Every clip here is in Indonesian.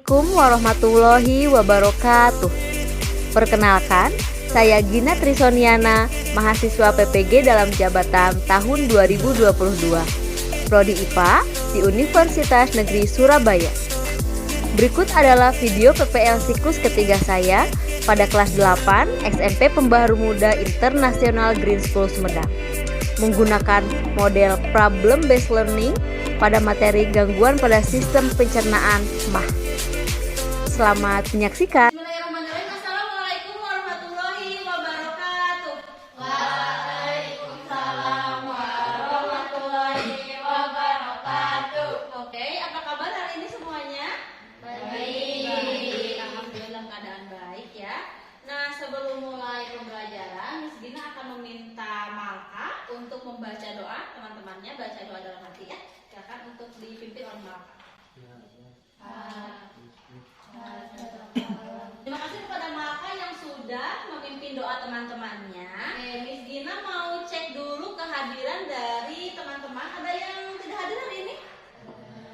Assalamualaikum warahmatullahi wabarakatuh. Perkenalkan, saya Gina Trisoniana, mahasiswa PPG dalam jabatan tahun 2022, Prodi IPA di Universitas Negeri Surabaya. Berikut adalah video PPL siklus ketiga saya pada kelas 8 SMP Pembaharu Muda Internasional Green School Sumedang, menggunakan model problem based learning pada materi gangguan pada sistem pencernaan MAH. Selamat menyaksikan. Bismillahirrahmanirrahim. Assalamualaikum warahmatullahi wabarakatuh. Waalaikumsalam warahmatullahi wabarakatuh. Oke, apa kabar hari ini semuanya? Baik. Alhamdulillah dalam keadaan baik ya. Nah, sebelum mulai pembelajaran, Miss Gina akan meminta Malka untuk membaca doa teman-temannya, baca doa dalam hati ya. Silakan untuk dipimpin oleh Malka. Terima kasih kepada Malka yang sudah memimpin doa teman-temannya. Miss Gina mau cek dulu kehadiran dari teman-teman. Ada yang tidak hadir hari ini?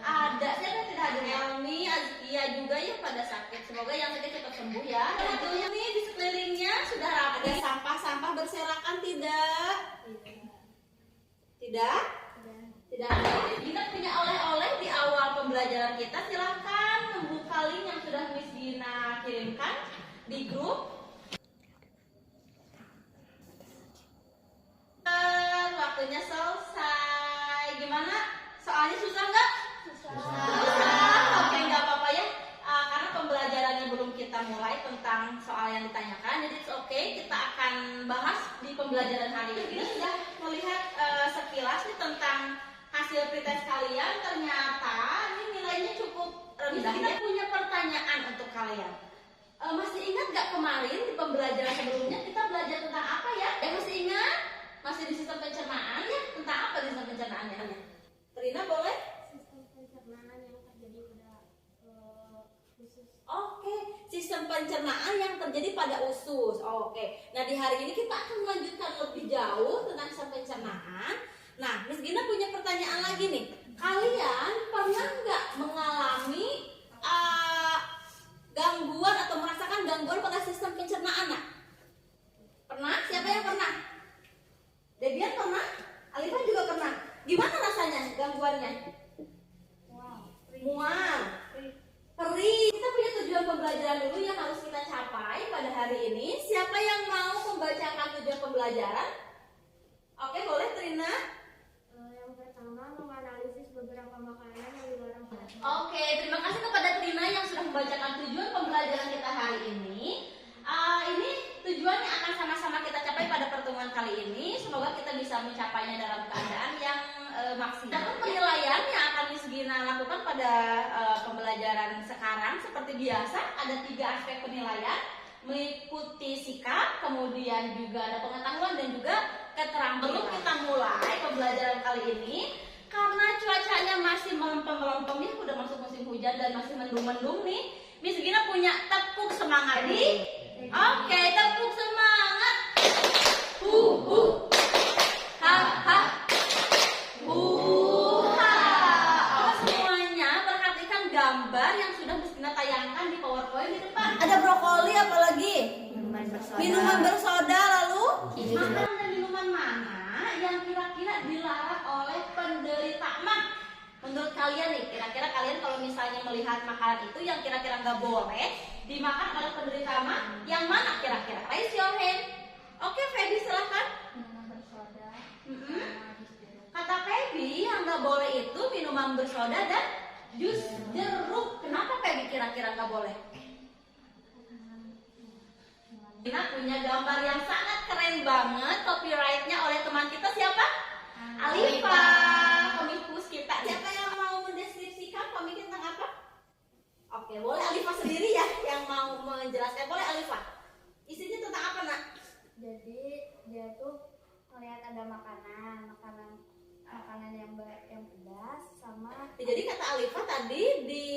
Ada. Siapa yang tidak hadir? Elmi, Azkia juga yang pada sakit. Semoga yang sakit cepat sembuh ya. Tentunya nih di sekelilingnya sudah rapi. Ada sampah-sampah berserakan tidak? Tidak? Tidak ada. Kita punya oleh-oleh di awal pembelajaran kita. Silahkan membuka link yang sudah Miss Gina kirimkan di grup. Waktunya selesai. Gimana? Soalnya susah nggak? Susah. Oke, nggak apa-apa ya. Karena pembelajarannya belum kita mulai tentang soal yang ditanyakan. Jadi oke, kita akan bahas di pembelajaran hari ini. Sudah melihat sekilas nih tentang hasil pretest kalian. Ternyata ini nilainya cukup rendah. Kita punya pertanyaan untuk kalian. Masih ingat gak kemarin di pembelajaran sebelumnya kita belajar tentang apa ya? Masih ingat? Masih di sistem pencernaan ya? Tentang apa di sistem pencernaannya? Trina boleh? Sistem pencernaan yang terjadi pada usus. Oke, sistem pencernaan yang terjadi pada usus. Oke, nah di hari ini kita akan melanjutkan lebih jauh tentang sistem pencernaan. Nah, Miss Gina punya pertanyaan lagi nih. Kalian pernah nggak mengalami gangguan atau merasakan gangguan pada sistem pencernaan? Nah, pernah? Siapa yang pernah? Debian pernah? Alifah juga pernah. Gimana rasanya gangguannya? Mual, perih. Kita punya tujuan pembelajaran dulu yang harus kita capai pada hari ini. Siapa yang mau membacakan tujuan pembelajaran? Oke, boleh Trina? Yang pertama, menganalisis beberapa makanan yang dilarang. Oke, terima kasih kepada Trina yang sudah membacakan tujuan pembelajaran kita hari ini. Ini tujuan yang akan sama-sama kita capai pada pertemuan kali ini. Semoga kita bisa mencapainya dalam keadaan yang maksimal. Dan penilaian yang akan Miss Gina lakukan pada pembelajaran sekarang seperti biasa ada 3 aspek penilaian, meliputi sikap, kemudian juga ada pengetahuan dan juga keterampilan. Belum kita mulai pembelajaran kali ini karena cuacanya masih melempem-melempem ya, udah masuk musim hujan dan masih mendung-mendung nih. Miss Gina punya tepuk semangat nih. Oke, tepuk semangat. Ha ha. Semuanya perhatikan gambar yang sudah Miss Gina tayangkan di PowerPoint di depan. Ada brokoli apalagi? Minuman bersoda, lalu makanan dan minuman mana yang kira-kira dilarang oleh penderita MAH? Menurut kalian nih, kira-kira kalian kalau misalnya melihat makanan itu yang kira-kira nggak boleh dimakan oleh penderita MAH, yang mana kira-kira? Raise your hand. Oke, Feby silahkan. Minuman bersoda. Kata Feby yang nggak boleh itu minuman bersoda dan jus jeruk. Kenapa Feby kira-kira nggak boleh? Kita punya gambar yang sangat keren banget. Copyrightnya oleh teman kita siapa? Alifa, komikus kita. Siapa yang mau mendeskripsikan komik tentang apa? Oke, boleh Alifa sendiri ya yang mau menjelaskan. Boleh Alifa. Isinya tentang apa nak? Jadi dia tuh melihat ada makanan yang pedas sama. Jadi kata Alifa tadi di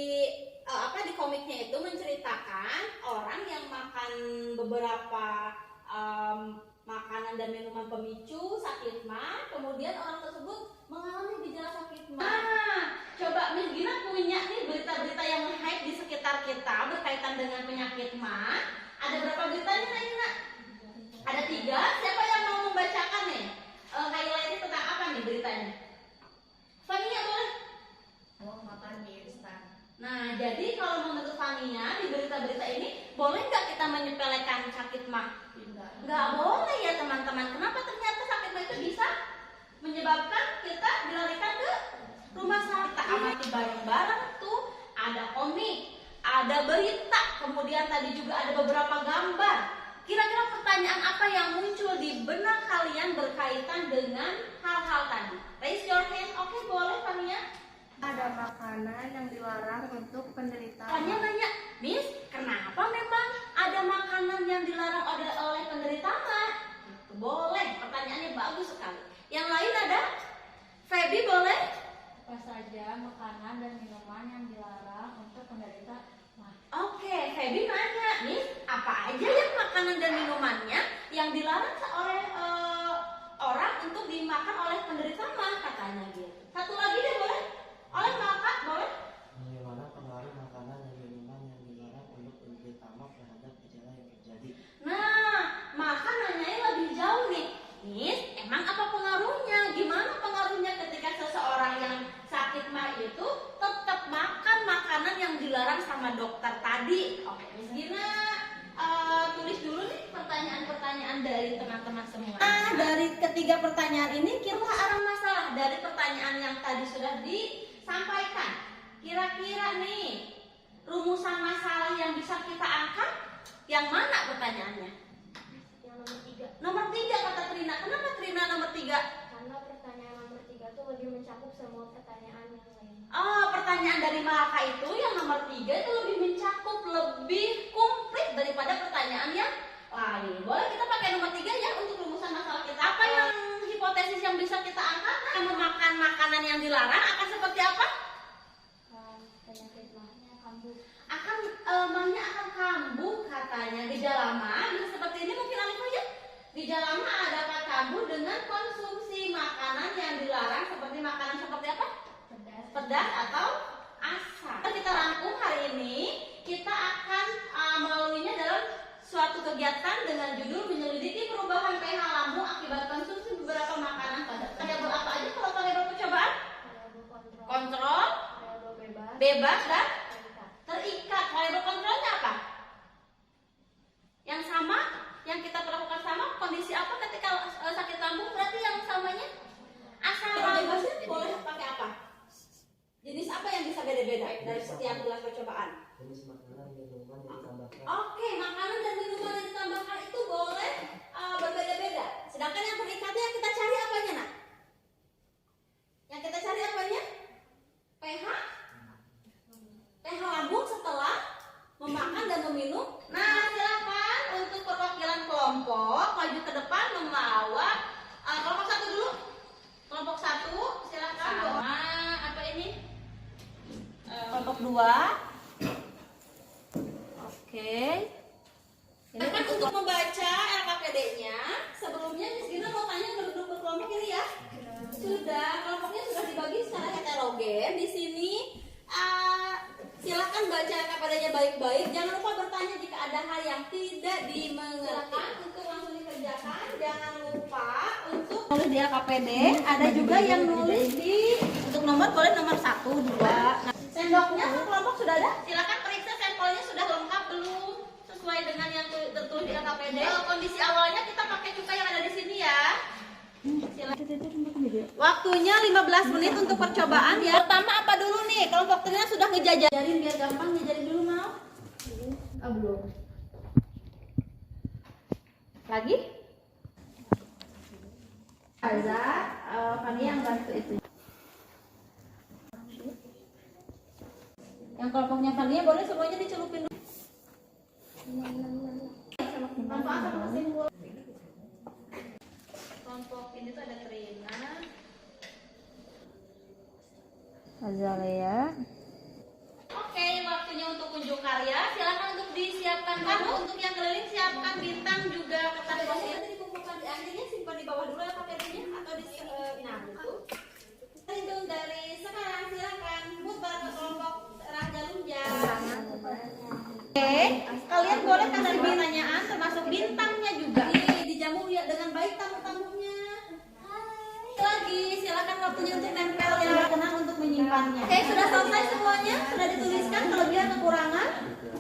komiknya itu menceritakan orang yang makan beberapa makanan makanan dan minuman pemicu sakit mah, kemudian orang tersebut mengalami gejala sakit mah. Nah, coba Miss Gina punya nih berita-berita yang hype di sekitar kita berkaitan dengan penyakit mah. Ada berapa beritanya Kak Gina? Ada 3. Siapa yang mau membacakan nih? Highlightnya tentang apa nih beritanya? Fania boleh? Makan mie instan. Nah, jadi kalau menurut Fania di berita-berita ini boleh nggak kita menyepelekan sakit mah? Nggak boleh ya teman-teman. Kenapa ternyata sakit mah itu bisa menyebabkan kita dilarikan ke rumah sakit? Kita amati bareng-bareng tuh, ada komik, ada berita, kemudian tadi juga ada beberapa gambar. Kira-kira pertanyaan apa yang muncul di benak kalian berkaitan dengan hal-hal tadi? Raise your hand. Oke, boleh Fania. Ada makanan yang dilarang untuk penderita. Fania nanya, Miss, kenapa memang ada makanan yang dilarang oleh penderita mah? Boleh, pertanyaannya bagus sekali. Yang lain ada? Feby boleh? Apa saja makanan dan minuman yang dilarang untuk penderita mah? Oke, Feby nanya, Miss, apa aja ya makanan dan minumannya yang dilarang oleh orang untuk dimakan oleh penderita mah katanya gitu. Satu lagi deh boleh? Oleh makan boleh? Bagaimana pengaruh makanan dan minuman yang dilarang untuk penderita mah terhadap gejala yang terjadi? Nah, maka nanyanya lebih jauh nih. Miss, emang apa pengaruhnya? Gimana pengaruhnya ketika seseorang yang sakit mah itu tetap makan makanan yang dilarang sama dokter tadi? Oke, Miss Gina tulis dulu nih pertanyaan-pertanyaan dari teman-teman semua. Nah, dari ketiga pertanyaan ini kira arah masalah dari pertanyaan yang tadi sudah disampaikan. Kira-kira nih rumusan masalah yang bisa kita angkat yang mana pertanyaannya? Yang nomor 3. Nomor 3 kata Trina. Kenapa Trina nomor 3? Karena pertanyaan nomor 3 itu lebih mencakup semua pertanyaan yang lain. Oh, pertanyaan dari Malaka itu yang nomor 3 itu lebih mencakup, lebih komplit daripada pertanyaan yang lain. Boleh kita pakai nomor 3 ya untuk rumusan masalah kita. Apa yang hipotesis yang bisa kita angkat? Memakan makanan yang dilarang akan seperti apa? Penyakit mahnya kambuh. Mahnya akan kambuh katanya. Gejala mah bisa seperti ini mungkin Alif aja. Gejala mah dapat kambuh dengan konsumsi makanan yang dilarang seperti makanan seperti apa? Pedas atau asam. Kita rangkum hari ini, kita akan melaluinya dalam suatu kegiatan dengan judul menyelidiki perubahan pH lambung akibat konsumsi beberapa makanan pada variabel apa aja kalau variabel percobaan? Variabel kontrol. Kontrol, Variabel bebas. bebas dan Terikat. terikat. Variabel kontrolnya apa? Yang sama, yang kita perlakukan sama, kondisi apa ketika sakit lambung? Berarti yang samanya asam bebasnya boleh pakai apa? Jenis apa yang bisa beda-beda dari setiap gelas percobaan? Jenis makanan dan minuman yang ditambahkan. Oke, makanan dan minuman yang ditambahkan itu boleh berbeda-beda. Sedangkan yang terikatnya kita cari apanya, Nak? Yang kita cari apanya? pH? pH lambung setelah memakan dan meminum. Nah, silakan untuk perwakilan kelompok maju ke depan membawa kelompok 1 dulu. Kelompok 1 silakan bawa apa ini? Kelompok 2. Oke. Ini kan untuk membaca LKPD-nya. Sebelumnya Miss Gina mau tanya grup berkelompok ini ya. Sudah, kelompoknya sudah dibagi secara heterogen. Di sini silakan baca LKPD-nya baik-baik. Jangan lupa bertanya jika ada hal yang tidak dimengerti. Untuk langsung dikerjakan. Jangan lupa untuk nulis di LKPD. Ada juga yang nulis di untuk nomor boleh nomor 1, 2. Nah, sendoknya kelompok sudah ada. Silakan periksa sampelnya sudah lengkap belum sesuai dengan yang tertulis di LKPD. Kondisi awalnya kita pakai cuka yang ada di sini ya. Waktunya 15 menit untuk percobaan ya. Pertama apa dulu nih? Kelompok Trina sudah ngejajarin biar gampang, ngejajarin dulu mau? Belum. Lagi? Ada Fania yang bantu itu. Yang kelompoknya Fania boleh semuanya dicelupin dulu. Kelompok ini tuh ada Trina, Azalea. Oke, waktunya untuk unjuk karya. Silakan untuk disiapkan kamu. Untuk yang keliling siapkan bintang juga kertas. Dikumpulkan di gantinya simpan di bawah dulu ya paketnya atau di nah itu. Hitung dari sekarang, silakan mutar ke kelompok Raja Lunja. Oke, kalian boleh kasih pertanyaan termasuk bintangnya juga. Dijamu ya dengan baik tamu-tamunya. Lagi, silakan waktunya untuk nempel yang berkenan untuk menyimpannya. Oke, sudah selesai semuanya, sudah dituliskan kelebihan kekurangan.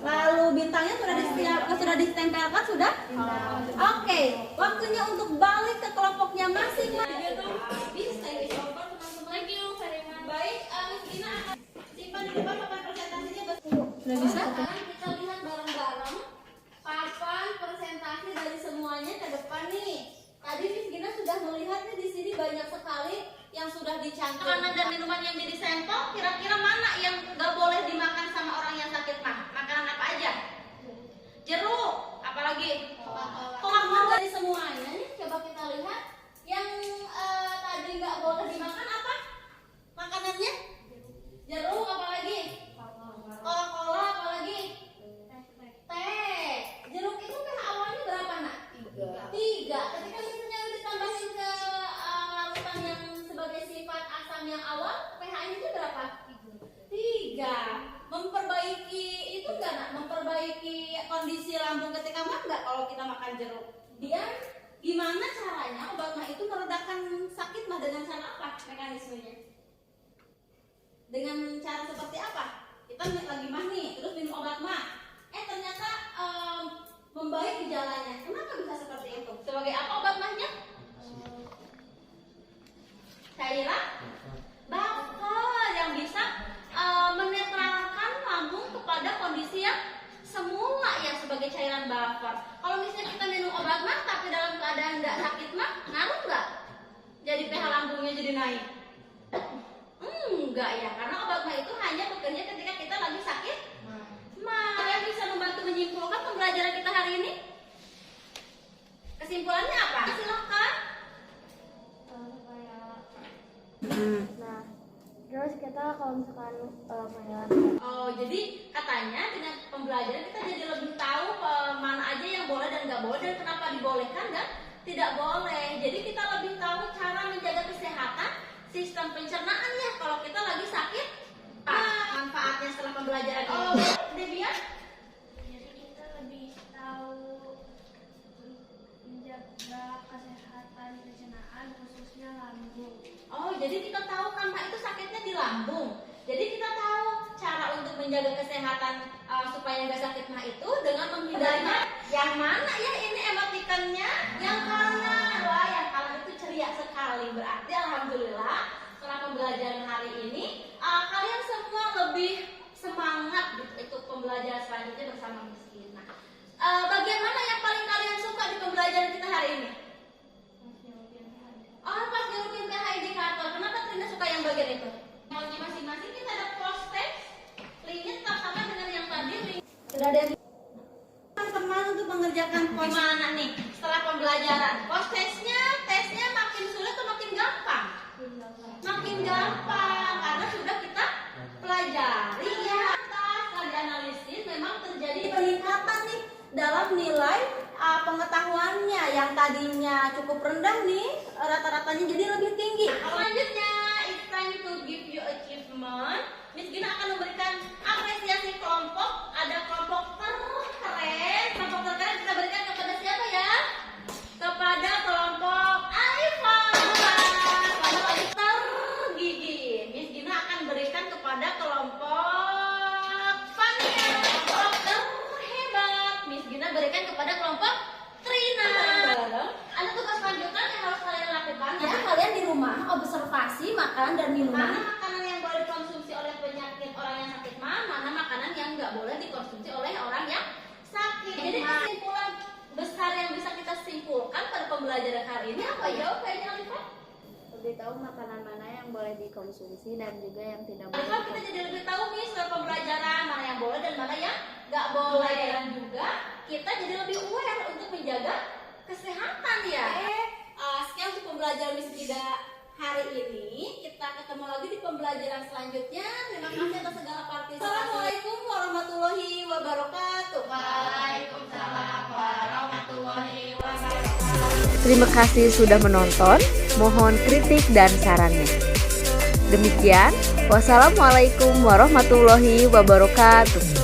Lalu bintangnya sudah ditempelkan sudah? Oke, waktunya untuk balik ke kelompoknya masing-masing. Thank you very much. Baik, Miss Gina akan simpan di depan papan presentasinya. Sudah bisa? Sekarang kita lihat bareng-bareng papan presentasi dari semuanya ke depan nih. Tadi Miss Gina sudah melihat nih di sini banyak sekali yang sudah dicantum. Makanan dan minuman yang jadi sampel, kira-kira mana yang nggak boleh dimakan sama orang yang sakit mah? Makanan apa aja? Jeruk, apalagi? Coca-Cola. Dari semuanya nih, coba kita lihat yang tadi nggak boleh dimakan apa? Makanannya? Jeruk, apalagi? Coca-Cola, apalagi? Teh. Jeruk itu pH awalnya berapa nak? 3. Ketika misalnya ditambahin ke larutan yang sebagai sifat asam yang awal, pH-nya itu berapa? 3. Memperbaiki itu enggak nak? Memperbaiki kondisi lambung ketika mah enggak kalau kita makan jeruk? Dia gimana caranya obat mah itu meredakan sakit mah dengan cara apa mekanismenya? Dengan cara seperti apa? Kita lagi mah nih, terus minum obat mah. Ternyata membaik gejalanya. Kenapa bisa seperti itu? Sebagai apa obat mahnya? Cairan buffer yang bisa menetralkan lambung kepada kondisi yang semula ya sebagai cairan buffer. Kalau misalnya kita minum obat mah tapi dalam keadaan tidak sakit mah, ngaruh nggak? Jadi pH lambungnya jadi naik? Enggak ya, karena obat mah itu hanya bekerja ketika kita lagi sakit. Kalian bisa membantu menyimpulkan pembelajaran kita hari ini? Kesimpulannya apa? Silakan. Nah, terus kita kalau misalkan kayak Jadi katanya dengan pembelajaran kita jadi lebih tahu mana aja yang boleh dan nggak boleh dan kenapa dibolehkan dan tidak boleh. Jadi kita lebih tahu cara menjaga kesehatan sistem pencernaan ya kalau kita lagi sakit. Manfaatnya setelah pembelajaran ini. Debian? jadi kita lebih tahu menjaga kesehatan pencernaan khususnya lambung. Jadi kita tahu kanker itu sakitnya di lambung. Jadi kita tahu cara untuk menjaga kesehatan supaya nggak sakit mah itu dengan menghindarinya. Yang mana ya ini emotikannya? Yang kanan. Wah, yang kanan itu ceria sekali. Berarti alhamdulillah setelah pembelajaran hari ini kalian semua lebih semangat gitu untuk pembelajaran selanjutnya bersama Miss Gina. Bagian mana yang paling kalian suka di pembelajaran kita hari ini? Pas nyelukin pH indikator. Kenapa Trina suka yang bagian itu? Maunya masing-masing kita ada post text, linknya tetap sama dengan yang tadi. Sudah ada yang teman untuk mengerjakan post mana nih setelah pembelajaran? Post tesnya makin sulit atau makin gampang? Makin gampang karena sudah kita pelajari ya. Setelah dianalisis memang terjadi peningkatan nih dalam nilai pengetahuannya yang tadinya cukup rendah nih rata-ratanya jadi lebih tinggi. Selanjutnya it's time to give you achievement. Miss Gina akan memberikan apresiasi kelompok. Ada kelompok terkeren. Kelompok terkeren kita berikan kepada siapa ya? Kepada kelompok Alifah. Kelompok Alifah tergigih. Miss Gina akan berikan kepada kelompok Fania. Kelompok terhebat. Miss Gina berikan kepada kelompok Trina. Ada tugas lanjutan yang harus kalian lakukan ya. Kalian di rumah observasi makanan dan minuman. Mana makanan yang boleh dikonsumsi oleh orang yang sakit mah, mana makanan yang nggak boleh dikonsumsi oleh orang yang sakit. Jadi kesimpulan besar yang bisa kita simpulkan pada pembelajaran hari ini apa ya? Kayaknya Alifah? Lebih tahu makanan mana yang boleh dikonsumsi dan juga yang tidak boleh. Alifah kita jadi lebih tahu nih soal pembelajaran mana yang boleh dan mana yang nggak boleh dan juga kita jadi lebih aware untuk menjaga kesehatan ya. Sekian untuk pembelajaran Miss Gina hari ini. Kita ketemu lagi di pembelajaran selanjutnya. Terima kasih atas segala partisipasi. Assalamualaikum warahmatullahi wabarakatuh. Waalaikumsalam warahmatullahi wabarakatuh. Terima kasih sudah menonton. Mohon kritik dan sarannya. Demikian, wassalamualaikum warahmatullahi wabarakatuh.